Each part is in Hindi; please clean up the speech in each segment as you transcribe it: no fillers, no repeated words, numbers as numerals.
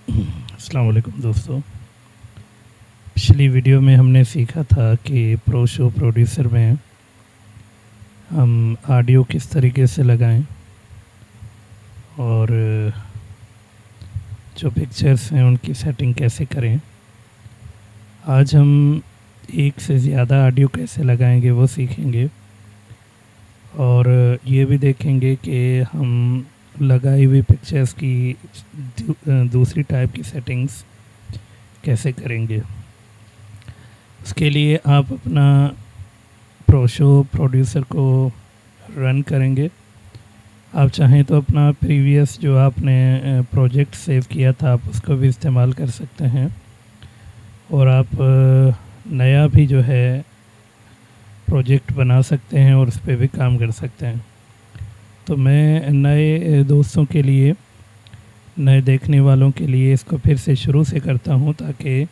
अस्सलाम वालेकुम दोस्तों। पिछली वीडियो में हमने सीखा था कि प्रो शो प्रोड्यूसर में हम ऑडियो किस तरीके से लगाएं और जो पिक्चर्स हैं उनकी सेटिंग कैसे करें। आज हम एक से ज़्यादा ऑडियो कैसे लगाएंगे वो सीखेंगे और ये भी देखेंगे कि हम लगाई हुई पिक्चर्स की दूसरी टाइप की सेटिंग्स कैसे करेंगे। उसके लिए आप अपना प्रो शो प्रोड्यूसर को रन करेंगे। आप चाहें तो अपना प्रीवियस जो आपने प्रोजेक्ट सेव किया था आप उसको भी इस्तेमाल कर सकते हैं और आप नया भी जो है प्रोजेक्ट बना सकते हैं और उस पर भी काम कर सकते हैं। तो मैं नए दोस्तों के लिए, नए देखने वालों के लिए इसको फिर से शुरू से करता हूं ताकि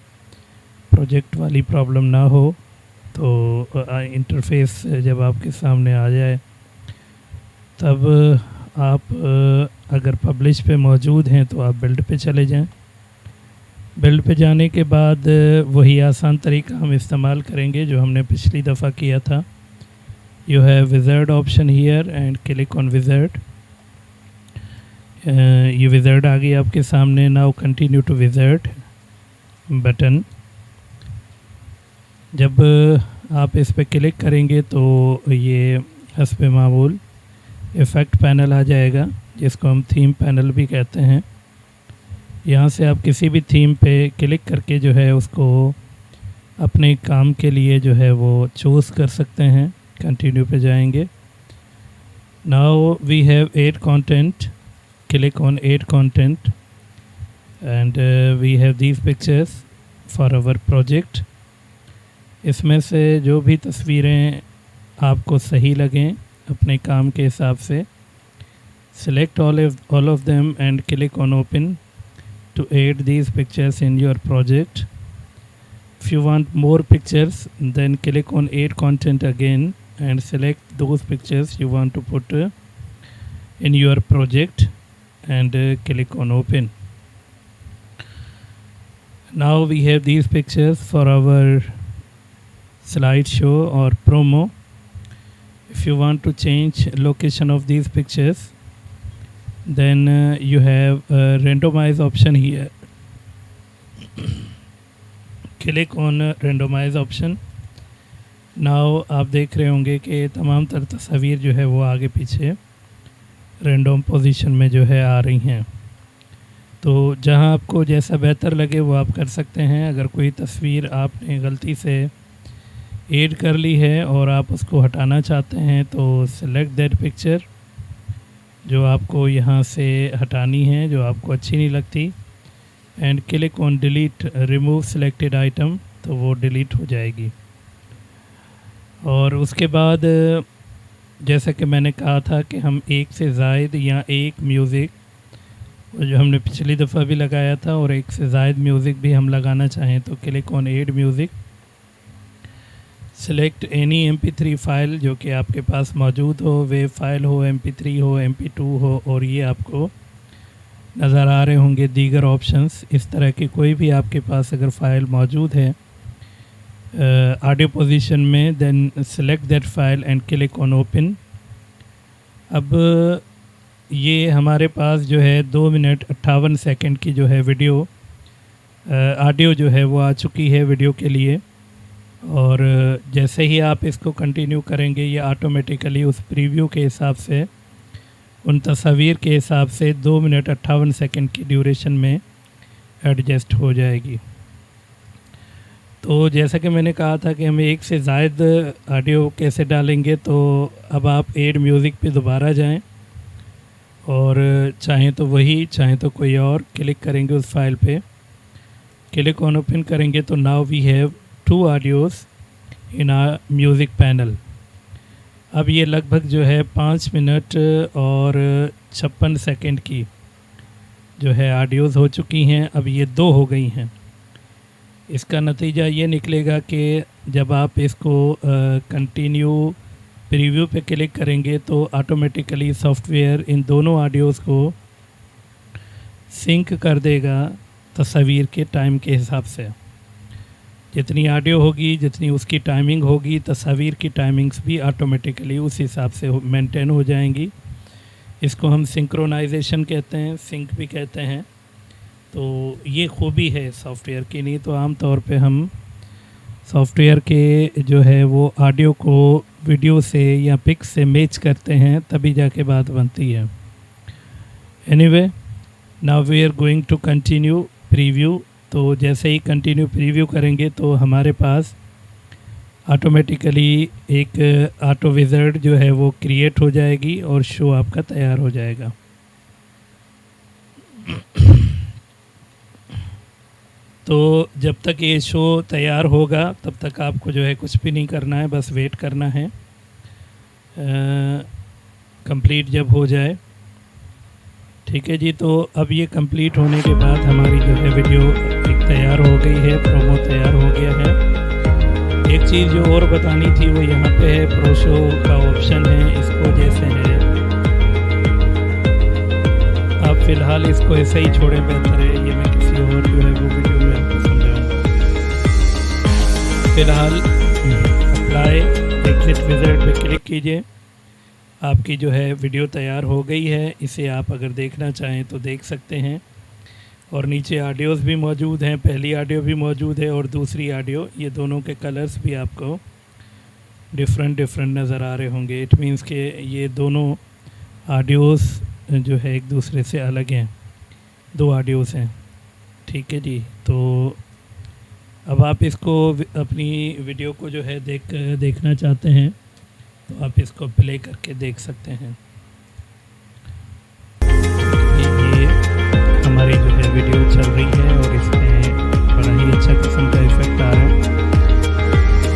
प्रोजेक्ट वाली प्रॉब्लम ना हो। तो इंटरफेस जब आपके सामने आ जाए तब आप अगर पब्लिश पे मौजूद हैं तो आप बिल्ड पे चले जाएं। बिल्ड पे जाने के बाद वही आसान तरीका हम इस्तेमाल करेंगे जो हमने पिछली दफ़ा किया था। You have wizard option here and click on wizard. ये विज़ार्ड आ गई आपके सामने। Now continue to wizard button. जब आप इस पर क्लिक करेंगे तो ये हस्ब मामूल इफ़ेक्ट पैनल आ जाएगा जिसको हम थीम पैनल भी कहते हैं। यहाँ से आप किसी भी थीम पे क्लिक करके जो है उसको अपने काम के लिए जो है वो चूज़ कर सकते हैं। कंटिन्यू पे जाएंगे। Now we have 8 content. Click on 8 content and we have these pictures for our project. इसमें से जो भी तस्वीरें आपको सही लगें अपने काम के हिसाब से select all of them and click on open to add these pictures in your project. If you want more pictures then click on add content again and select those pictures you want to put in your project and click on open. Now we have these pictures for our slideshow or promo. If you want to change location of these pictures then you have a randomize option here. Click on randomize option. Now आप देख रहे होंगे कि तमाम तर तस्वीर जो है वो आगे पीछे रैंडम पोजीशन में जो है आ रही हैं। तो जहां आपको जैसा बेहतर लगे वो आप कर सकते हैं। अगर कोई तस्वीर आपने गलती से ऐड कर ली है और आप उसको हटाना चाहते हैं तो सेलेक्ट दैट पिक्चर जो आपको यहाँ से हटानी है, जो आपको अच्छी नहीं लगती, and click on delete remove selected item, तो वो डिलीट हो जाएगी। और उसके बाद जैसा कि मैंने कहा था कि हम एक से ज़ायद या एक म्यूज़िक जो हमने पिछली दफ़ा भी लगाया था और एक से ज़ायद म्यूज़िक भी हम लगाना चाहें तो click on add music. Select any MP3 file जो कि आपके पास मौजूद हो, वेब फ़ाइल हो, MP3 हो, MP2 हो, और ये आपको नज़र आ रहे होंगे दीगर ऑप्शंस। इस तरह की कोई भी आपके पास अगर फ़ाइल मौजूद है ऑडियो पोजीशन में then select that file and click on open. अब ये हमारे पास जो है 2 मिनट 58 सेकंड की जो है वीडियो ऑडियो जो है वो आ चुकी है वीडियो के लिए। और जैसे ही आप इसको कंटिन्यू करेंगे ये ऑटोमेटिकली उस प्रीव्यू के हिसाब से, उन तस्वीर के हिसाब से 2 मिनट 58 सेकंड की ड्यूरेशन में एडजस्ट हो जाएगी। तो जैसा कि मैंने कहा था कि हम एक से ज़ायद ऑडियो कैसे डालेंगे, तो अब आप ऐड म्यूज़िक पे दोबारा जाएं और चाहें तो वही, चाहें तो कोई और, क्लिक करेंगे उस फाइल पे, क्लिक ऑन ओपन करेंगे तो now we have 2 audios in a music panel. अब ये लगभग जो है 5 मिनट और 56 सेकंड की जो है ऑडियोज़ हो चुकी हैं। अब ये 2 हो गई हैं। इसका नतीजा ये निकलेगा कि जब आप इसको कंटिन्यू प्रीव्यू पे क्लिक करेंगे तो ऑटोमेटिकली सॉफ्टवेयर इन दोनों ऑडियोज़ को सिंक कर देगा तस्वीर के टाइम के हिसाब से। जितनी ऑडियो होगी, जितनी उसकी टाइमिंग होगी, तस्वीर की टाइमिंग्स भी ऑटोमेटिकली उस हिसाब से मेंटेन हो जाएंगी। इसको हम सिंक्रोनाइजेशन कहते हैं, सिंक भी कहते हैं। तो ये खूबी है सॉफ्टवेयर की। नहीं तो आम तौर पे हम सॉफ्टवेयर के जो है वो ऑडियो को वीडियो से या पिक से मैच करते हैं, तभी जाके बात बनती है। Anyway, now we are going to continue preview. तो जैसे ही कंटिन्यू प्रीव्यू करेंगे तो हमारे पास ऑटोमेटिकली एक ऑटो विज़ार्ड जो है वो क्रिएट हो जाएगी और शो आपका तैयार हो जाएगा। तो जब तक ये शो तैयार होगा तब तक आपको जो है कुछ भी नहीं करना है, बस वेट करना है कंप्लीट जब हो जाए। ठीक है जी। तो अब ये कंप्लीट होने के बाद हमारी जो है वीडियो एक तैयार हो गई है, प्रोमो तैयार हो गया है। एक चीज़ जो और बतानी थी वो यहाँ पे है, प्रो शो का ऑप्शन है। इसको जैसे है, आप फ़िलहाल इसको ऐसे ही छोड़ें, बेहतर है। ये मैं किसी और जो है वो वीडियो में आपको समझाऊँगा। फ़िलहाल अप्लाई एग्जिट विज़ार्ड पे क्लिक कीजिए। आपकी जो है वीडियो तैयार हो गई है। इसे आप अगर देखना चाहें तो देख सकते हैं। और नीचे ऑडियोज़ भी मौजूद हैं, पहली ऑडियो भी मौजूद है और दूसरी ऑडियो। ये दोनों के कलर्स भी आपको डिफरेंट नज़र आ रहे होंगे। इट मीन्स कि ये दोनों ऑडियोज़ जो है एक दूसरे से अलग हैं, दो ऑडियोज़ हैं। ठीक है जी। तो अब आप इसको अपनी वीडियो को जो है देखना चाहते हैं तो आप इसको प्ले करके देख सकते हैं। ये हमारी जो है वीडियो चल रही है और इसमें बड़ा ही अच्छा किस्म का इफ़ेक्ट आ रहा है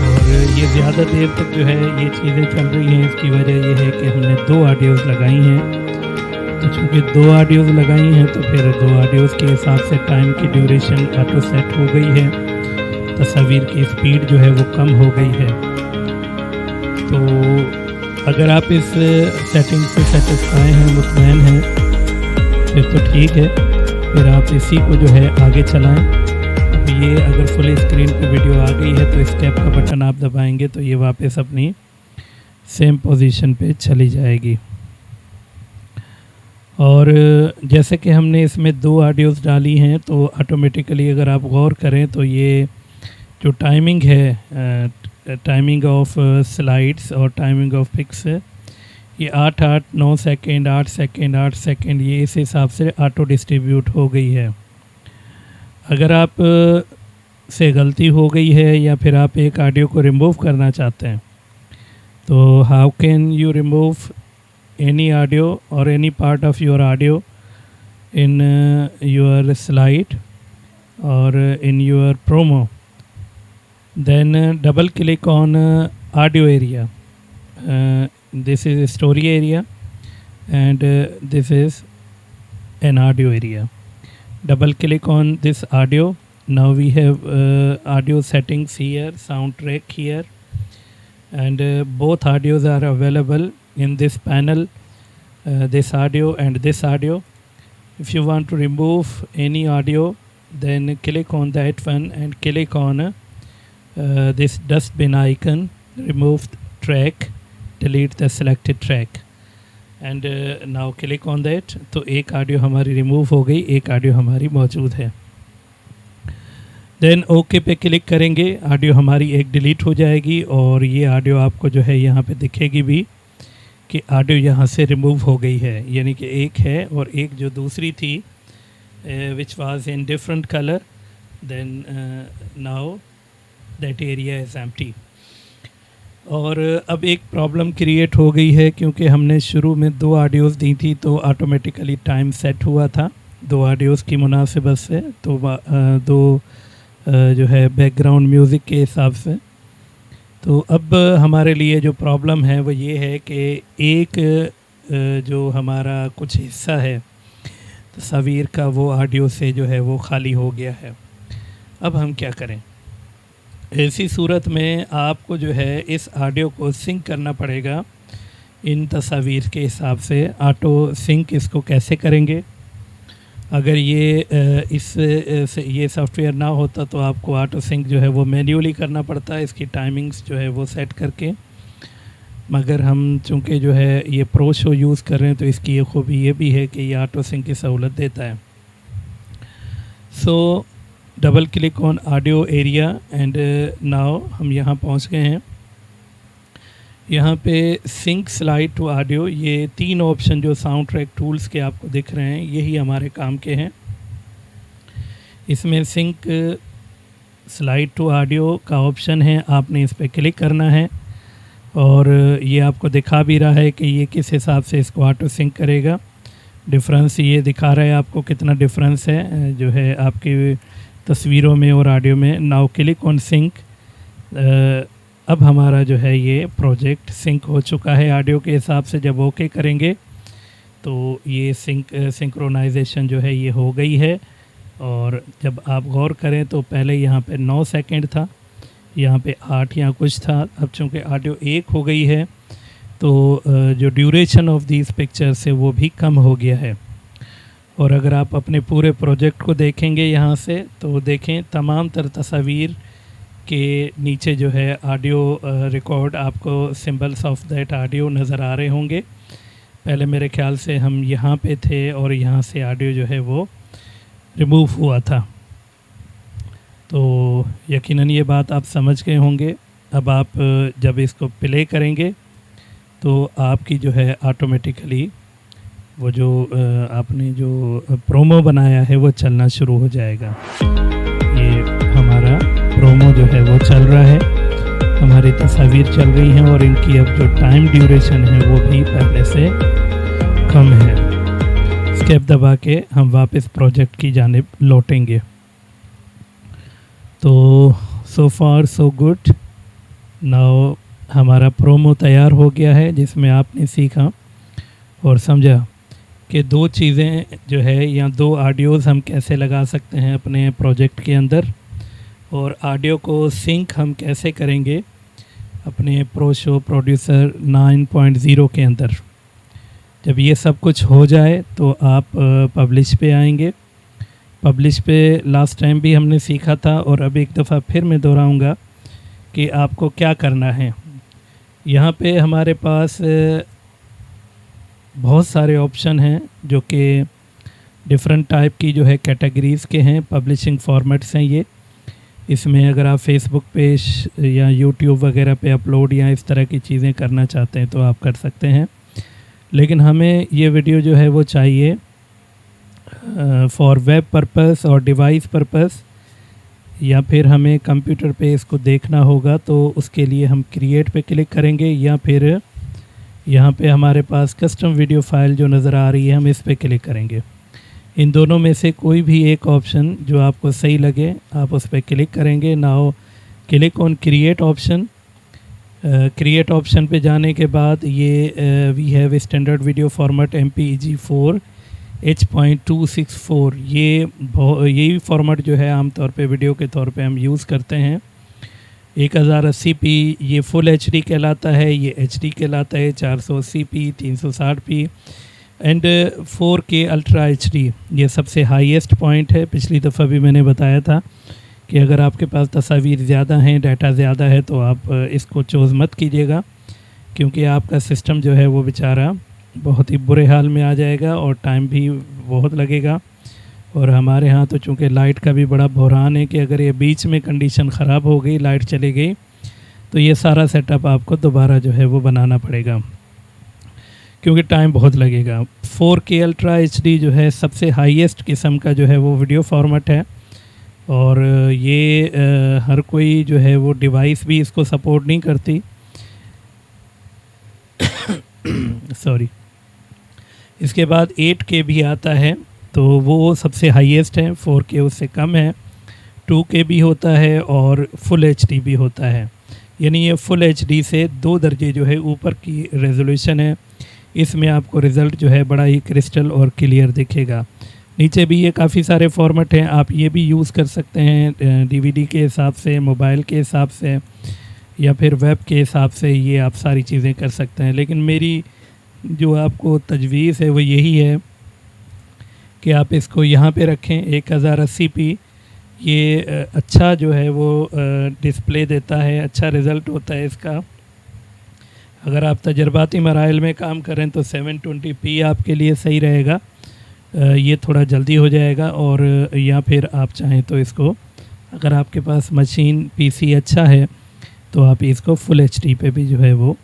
और ये ज़्यादा देर तक जो है ये चीज़ें चल रही हैं। इसकी वजह ये है कि हमने दो ऑडियोज़ लगाई हैं। तो चूँकि दो ऑडियोज़ लगाई हैं तो फिर दो ऑडियोज़ के हिसाब से टाइम की ड्यूरेशन ऑटो सेट हो गई है, तस्वीर की स्पीड जो है वो कम हो गई है। तो अगर आप इस सेटिंग से सेटिस्फाई हैं, मुतमैन हैं, फिर तो ठीक है, फिर आप इसी को जो है आगे चलाएं। अब ये अगर फुल स्क्रीन पे वीडियो आ गई है तो एस्केप का बटन आप दबाएंगे तो ये वापस अपनी सेम पोजीशन पे चली जाएगी। और जैसे कि हमने इसमें दो ऑडियोज़ डाली हैं तो ऑटोमेटिकली अगर आप गौर करें तो ये जो टाइमिंग है, टाइमिंग ऑफ स्लाइड्स और टाइमिंग ऑफ पिक्स, ये 8 सेकंड 8 सेकंड 8 सेकंड ये इस हिसाब से ऑटो डिस्ट्रीब्यूट हो गई है। अगर आप से गलती हो गई है या फिर आप एक ऑडियो को रिमूव करना चाहते हैं तो how can you remove any audio और any part of your audio in your slide और in your promo? Then double click on audio area. This is a story area and this is an audio area. Double click on this audio. Now we have audio settings here, soundtrack here, and both audios are available in this panel, this audio and this audio. If you want to remove any audio, then click on that one and click on this dustbin icon, remove track, delete the selected track and now click on that। तो एक ऑडियो हमारी रिमूव हो गई, एक ऑडियो हमारी मौजूद है। देन ओके पे क्लिक करेंगे, ऑडियो हमारी एक डिलीट हो जाएगी और ये ऑडियो आपको जो है यहाँ पे दिखेगी भी कि ऑडियो यहाँ से रिमूव हो गई है। यानी कि एक है और एक जो दूसरी थी which was in different colour, then now that area is empty. और अब एक प्रॉब्लम क्रिएट हो गई है क्योंकि हमने शुरू में दो ऑडियोज़ दी थी तो ऑटोमेटिकली टाइम सेट हुआ था दो ऑडियोज़ की मुनासिबत से, तो दो जो है बैकग्राउंड म्यूज़िक के हिसाब से। तो अब हमारे लिए जो प्रॉब्लम है वो ये है कि एक जो हमारा कुछ हिस्सा है तस्वीर का वो ऑडियो से जो है वो खाली हो गया है। अब हम क्या करें? ऐसी सूरत में आपको जो है इस ऑडियो को सिंक करना पड़ेगा इन तस्वीर के हिसाब से। ऑटो सिंक इसको कैसे करेंगे? अगर ये सॉफ्टवेयर ना होता तो आपको ऑटो सिंक जो है वो मैन्युअली करना पड़ता है, इसकी टाइमिंग्स जो है वो सेट करके। मगर हम चूँकि जो है ये प्रो शो यूज़ कर रहे हैं तो इसकी ये खूबी ये भी है कि ये ऑटो सिंक की सहूलत देता है। सो double click on audio area and now हम यहाँ पहुँच गए हैं। यहाँ पे सिंक स्लाइड टू ऑडियो, ये 3 ऑप्शन जो साउंड ट्रैक टूल्स के आपको दिख रहे हैं यही हमारे काम के हैं। इसमें सिंक स्लाइड टू ऑडियो का ऑप्शन है, आपने इस पर क्लिक करना है और ये आपको दिखा भी रहा है कि ये किस हिसाब से इसको ऑटो सिंक करेगा। डिफरेंस ये दिखा रहा है आपको कितना डिफरेंस है जो है आपकी तस्वीरों में और ऑडियो में। Now click on sync. अब हमारा जो है ये प्रोजेक्ट सिंक हो चुका है ऑडियो के हिसाब से। जब ओके करेंगे तो ये सिंक्रोनाइजेशन जो है ये हो गई है। और जब आप गौर करें तो पहले यहाँ पे 9 सेकंड था, यहाँ पे 8 या कुछ था। अब चूँकि ऑडियो 1 हो गई है तो जो ड्यूरेशन ऑफ दीज पिक्चर्स है वो भी कम हो गया है। और अगर आप अपने पूरे प्रोजेक्ट को देखेंगे यहाँ से तो देखें तमाम तर तस्वीर के नीचे जो है ऑडियो रिकॉर्ड, आपको सिंबल्स ऑफ दैट ऑडियो नज़र आ रहे होंगे। पहले मेरे ख्याल से हम यहाँ पे थे और यहाँ से ऑडियो जो है वो रिमूव हुआ था। तो यकीनन ये बात आप समझ गए होंगे। अब आप जब इसको प्ले करेंगे तो आपकी जो है ऑटोमेटिकली वो जो आपने जो प्रोमो बनाया है वो चलना शुरू हो जाएगा। ये हमारा प्रोमो जो है वो चल रहा है, हमारी तस्वीर चल रही हैं और इनकी अब जो टाइम ड्यूरेशन है वो भी पहले से कम है। स्केप दबा के हम वापस प्रोजेक्ट की जानिब लौटेंगे। तो सो फार सो गुड। नाउ हमारा प्रोमो तैयार हो गया है जिसमें आपने सीखा और समझा कि 2 चीज़ें जो है या 2 ऑडियोज़ हम कैसे लगा सकते हैं अपने प्रोजेक्ट के अंदर, और ऑडियो को सिंक हम कैसे करेंगे अपने प्रो शो प्रोड्यूसर 9.0 के अंदर। जब ये सब कुछ हो जाए तो आप पब्लिश पे आएंगे। पब्लिश पे लास्ट टाइम भी हमने सीखा था और अब एक दफ़ा फिर मैं दोहराऊंगा कि आपको क्या करना है। यहाँ पे हमारे पास बहुत सारे ऑप्शन हैं जो कि डिफरेंट टाइप की जो है कैटेगरीज़ के हैं, पब्लिशिंग फॉर्मेट्स हैं ये। इसमें अगर आप फेसबुक पेज या यूट्यूब वगैरह पे अपलोड या इस तरह की चीज़ें करना चाहते हैं तो आप कर सकते हैं। लेकिन हमें ये वीडियो जो है वो चाहिए फॉर वेब पर्पस और डिवाइस पर्पस, या फिर हमें कंप्यूटर पे इसको देखना होगा तो उसके लिए हम क्रिएट पे क्लिक करेंगे, या फिर यहाँ पे हमारे पास कस्टम वीडियो फाइल जो नज़र आ रही है हम इस पे क्लिक करेंगे। इन दोनों में से कोई भी एक ऑप्शन जो आपको सही लगे आप उस पर क्लिक करेंगे। Now click on create option. Create option पे जाने के बाद ये we have standard video format MPEG-4 H.264, यही फॉर्मेट जो है आमतौर पे वीडियो के तौर पे हम यूज़ करते हैं। 1080p ये फुल HD कहलाता है, ये HD कहलाता है, 480p 360p and 4K ultra HD ये सबसे हाईएस्ट पॉइंट है। पिछली दफ़ा भी मैंने बताया था कि अगर आपके पास तस्वीर ज़्यादा हैं, डाटा ज़्यादा है तो आप इसको चूज़ मत कीजिएगा, क्योंकि आपका सिस्टम जो है वो बेचारा बहुत ही बुरे हाल में आ जाएगा और टाइम भी बहुत लगेगा। और हमारे यहाँ तो चूँकि लाइट का भी बड़ा बहरान है कि अगर ये बीच में कंडीशन ख़राब हो गई, लाइट चली गई, तो ये सारा सेटअप आपको दोबारा जो है वो बनाना पड़ेगा, क्योंकि टाइम बहुत लगेगा। 4K अल्ट्रा HD जो है सबसे हाईएस्ट किस्म का जो है वो वीडियो फॉर्मेट है, और ये हर कोई जो है वो डिवाइस भी इसको सपोर्ट नहीं करती सॉरी। इसके बाद 8K भी आता है तो वो सबसे हाईएस्ट है, 4K उससे कम है, 2K भी होता है और फुल HD भी होता है। यानी ये फुल HD से 2 दर्जे जो है ऊपर की रेजोल्यूशन है। इसमें आपको रिज़ल्ट जो है बड़ा ही क्रिस्टल और क्लियर दिखेगा। नीचे भी ये काफ़ी सारे फॉर्मेट हैं, आप ये भी यूज़ कर सकते हैं DVD के हिसाब से, मोबाइल के हिसाब से, या फिर वेब के हिसाब से, ये आप सारी चीज़ें कर सकते हैं। लेकिन मेरी जो आपको तजवीज़ है वो यही है कि आप इसको यहाँ पे रखें 1080p। ये अच्छा जो है वो डिस्प्ले देता है, अच्छा रिज़ल्ट होता है इसका। अगर आप तजर्बाती मराइल में काम करें तो 720p आपके लिए सही रहेगा। ये थोड़ा जल्दी हो जाएगा। और या फिर आप चाहें तो इसको, अगर आपके पास मशीन पीसी अच्छा है तो आप इसको फुल एचडी पे भी जो है वो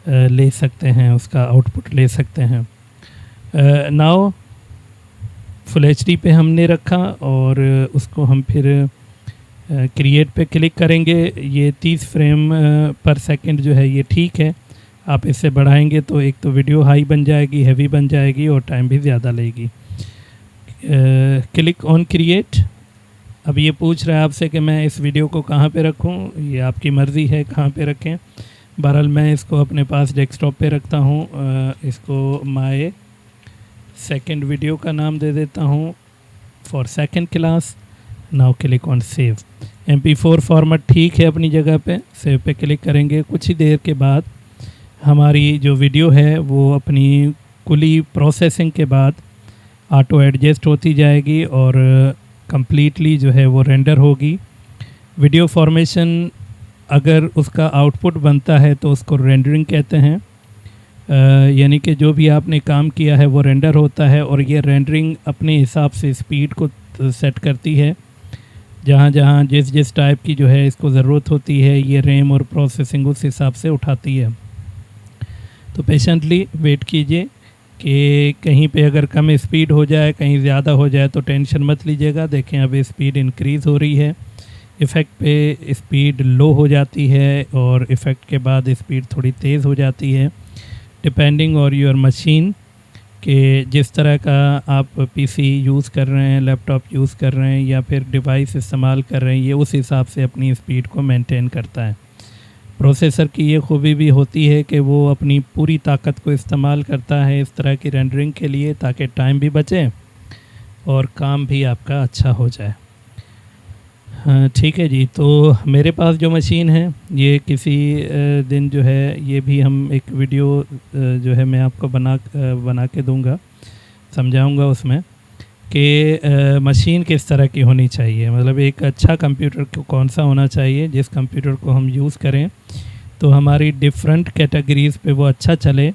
ले सकते हैं, उसका आउटपुट ले सकते हैं। नाउ फुल एचडी पे हमने रखा और उसको हम फिर क्रिएट पे क्लिक करेंगे। ये 30 फ्रेम पर सेकंड जो है ये ठीक है। आप इससे बढ़ाएंगे तो एक तो वीडियो हाई बन जाएगी, हैवी बन जाएगी और टाइम भी ज़्यादा लेगी। Click on create. अब ये पूछ रहा है आपसे कि मैं इस वीडियो को कहाँ पे रखूँ। ये आपकी मर्ज़ी है कहाँ पे रखें। बहरहाल मैं इसको अपने पास डेस्कटॉप पे रखता हूँ। इसको माय सेकंड वीडियो का नाम दे देता हूँ, for second class. Now click on save. MP4 format ठीक है अपनी जगह पे। सेव पे क्लिक करेंगे। कुछ ही देर के बाद हमारी जो वीडियो है वो अपनी कुली प्रोसेसिंग के बाद ऑटो एडजस्ट होती जाएगी और कम्प्लीटली जो है वो रेंडर होगी। वीडियो फॉर्मेशन अगर उसका आउटपुट बनता है तो उसको रेंडरिंग कहते हैं। यानी कि जो भी आपने काम किया है वो रेंडर होता है और ये रेंडरिंग अपने हिसाब से स्पीड को सेट करती है। जहाँ जहाँ जिस जिस टाइप की जो है इसको ज़रूरत होती है ये रैम और प्रोसेसिंग उस हिसाब से उठाती है। तो पेशेंटली वेट कीजिए कि कहीं पे अगर कम स्पीड हो जाए, कहीं ज़्यादा हो जाए तो टेंशन मत लीजिएगा। देखें अब स्पीड इंक्रीज़ हो रही है। इफ़ेक्ट पे स्पीड लो हो जाती है और इफ़ेक्ट के बाद स्पीड थोड़ी तेज़ हो जाती है, डिपेंडिंग और योर मशीन कि जिस तरह का आप पीसी यूज़ कर रहे हैं, लैपटॉप यूज़ कर रहे हैं या फिर डिवाइस इस्तेमाल कर रहे हैं, ये उस हिसाब से अपनी स्पीड को मेंटेन करता है। प्रोसेसर की ये खूबी भी होती है कि वो अपनी पूरी ताकत को इस्तेमाल करता है इस तरह की रेंडरिंग के लिए, ताकि टाइम भी बचे और काम भी आपका अच्छा हो जाए। हाँ ठीक है जी। तो मेरे पास जो मशीन है ये किसी दिन जो है ये भी हम एक वीडियो जो है मैं आपको बना के दूंगा, समझाऊंगा उसमें कि मशीन किस तरह की होनी चाहिए। मतलब एक अच्छा कंप्यूटर को कौन सा होना चाहिए जिस कंप्यूटर को हम यूज़ करें तो हमारी डिफरेंट कैटेगरीज़ पे वो अच्छा चले।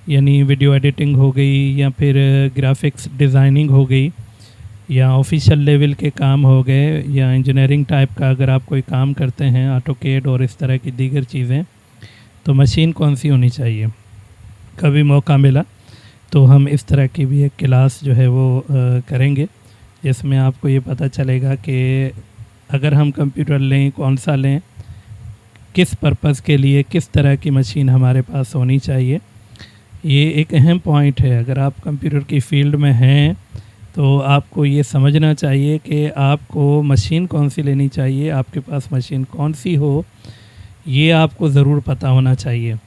यानी वीडियो एडिटिंग हो गई या फिर ग्राफिक्स डिज़ाइनिंग हो गई या ऑफिशियल लेवल के काम हो गए या इंजीनियरिंग टाइप का अगर आप कोई काम करते हैं, ऑटोकेड और इस तरह की दीगर चीज़ें, तो मशीन कौन सी होनी चाहिए। कभी मौका मिला तो हम इस तरह की भी एक क्लास जो है वो करेंगे जिसमें आपको ये पता चलेगा कि अगर हम कंप्यूटर लें कौन सा लें, किस पर्पज़ के लिए किस तरह की मशीन हमारे पास होनी चाहिए। ये एक अहम पॉइंट है। अगर आप कंप्यूटर की फील्ड में हैं तो आपको ये समझना चाहिए कि आपको मशीन कौन सी लेनी चाहिए, आपके पास मशीन कौन सी हो, ये आपको ज़रूर पता होना चाहिए।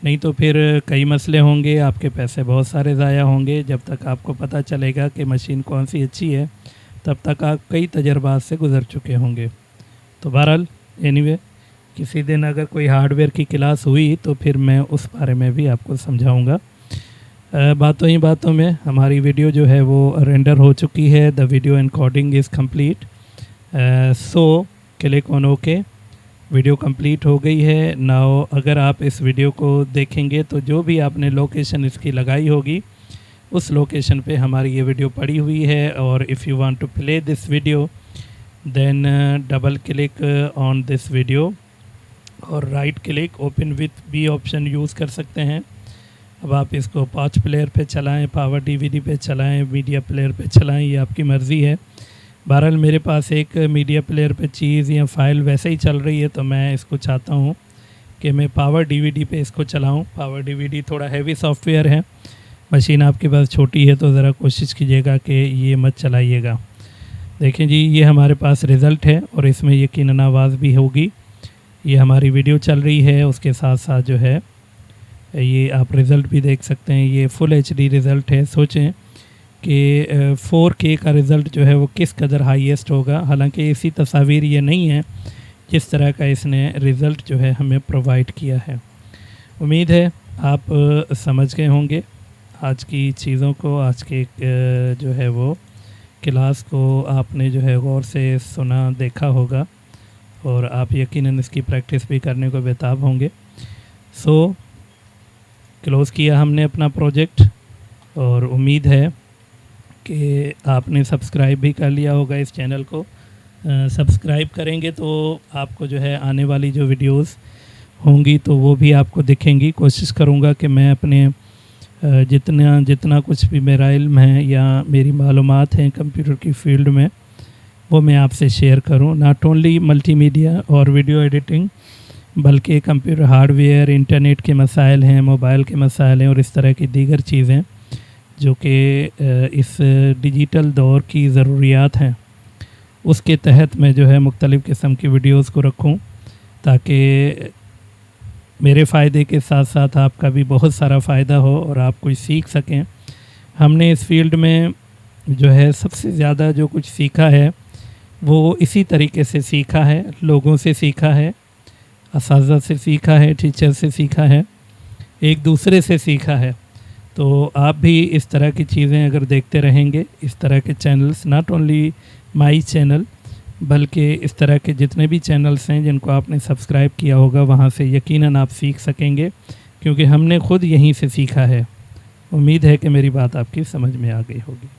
नहीं तो फिर कई मसले होंगे, आपके पैसे बहुत सारे ज़ाया होंगे। जब तक आपको पता चलेगा कि मशीन कौन सी अच्छी है तब तक आप कई तजर्बात से गुज़र चुके होंगे। तो बहरहाल एनीवे किसी दिन अगर कोई हार्डवेयर की क्लास हुई तो फिर मैं उस बारे में भी आपको समझाऊंगा। बातों ही बातों में हमारी वीडियो जो है वो रेंडर हो चुकी है। The video encoding is complete. So click on okay. Video complete हो गई है। नाउ अगर आप इस वीडियो को देखेंगे तो जो भी आपने लोकेशन इसकी लगाई होगी उस लोकेशन पे हमारी ये वीडियो पड़ी हुई है। और if you want to play this video then double click on this video और राइट क्लिक ओपन विथ बी ऑप्शन यूज़ कर सकते हैं। अब आप इसको पाँच प्लेयर पे चलाएं, पावर डीवीडी पे चलाएं, मीडिया प्लेयर पे चलाएं, ये आपकी मर्ज़ी है। बहरहाल मेरे पास एक मीडिया प्लेयर पे चीज़ या फाइल वैसे ही चल रही है तो मैं इसको चाहता हूँ कि मैं पावर डीवीडी पे इसको चलाऊँ। पावर डीवीडी थोड़ा हैवी सॉफ्टवेयर है। मशीन आपके पास छोटी है तो ज़रा कोशिश कीजिएगा कि ये मत चलाइएगा। देखें जी ये हमारे पास रिज़ल्ट है और इसमें यकीनन आवाज़ भी होगी। ये हमारी वीडियो चल रही है, उसके साथ साथ जो है ये आप रिज़ल्ट भी देख सकते हैं। ये फुल एचडी रिज़ल्ट है। सोचें कि 4K का रिज़ल्ट जो है वो किस कदर हाईएस्ट होगा। हालांकि इसी तस्वीर ये नहीं है जिस तरह का इसने रिज़ल्ट जो है हमें प्रोवाइड किया है। उम्मीद है आप समझ गए होंगे। आज की चीज़ों को, आज के जो है वो क्लास को आपने जो है गौर से सुना, देखा होगा और आप यकीनन इसकी प्रैक्टिस भी करने को बेताब होंगे। सो क्लोज़ किया हमने अपना प्रोजेक्ट और उम्मीद है कि आपने सब्सक्राइब भी कर लिया होगा इस चैनल को। सब्सक्राइब करेंगे तो आपको जो है आने वाली जो वीडियोस होंगी तो वो भी आपको दिखेंगी। कोशिश करूँगा कि मैं अपने जितना कुछ भी मेरा इल्म है या मेरी मालूमात हैं कंप्यूटर की फ़ील्ड में, वो मैं आपसे शेयर करूं। नॉट ओनली मल्टीमीडिया और वीडियो एडिटिंग, बल्कि कंप्यूटर हार्डवेयर, इंटरनेट के मसाइल हैं, मोबाइल के मसाइल हैं और इस तरह की दीगर चीज़ें जो कि इस डिजिटल दौर की ज़रूरियात हैं, उसके तहत मैं जो है मुख्तलिफ़ किस्म की वीडियोस को रखूं ताकि मेरे फ़ायदे के साथ साथ आपका भी बहुत सारा फ़ायदा हो और आप कुछ सीख सकें। हमने इस फील्ड में जो है सबसे ज़्यादा जो कुछ सीखा है वो इसी तरीके से सीखा है, लोगों से सीखा है, असातिज़ा से सीखा है, टीचर से सीखा है, एक दूसरे से सीखा है। तो आप भी इस तरह की चीज़ें अगर देखते रहेंगे, इस तरह के channels, not only my channel बल्कि इस तरह के जितने भी चैनल्स हैं जिनको आपने सब्सक्राइब किया होगा, वहाँ से यकीनन आप सीख सकेंगे क्योंकि हमने ख़ुद यहीं से सीखा है। उम्मीद है कि मेरी बात आपकी समझ में आ गई होगी।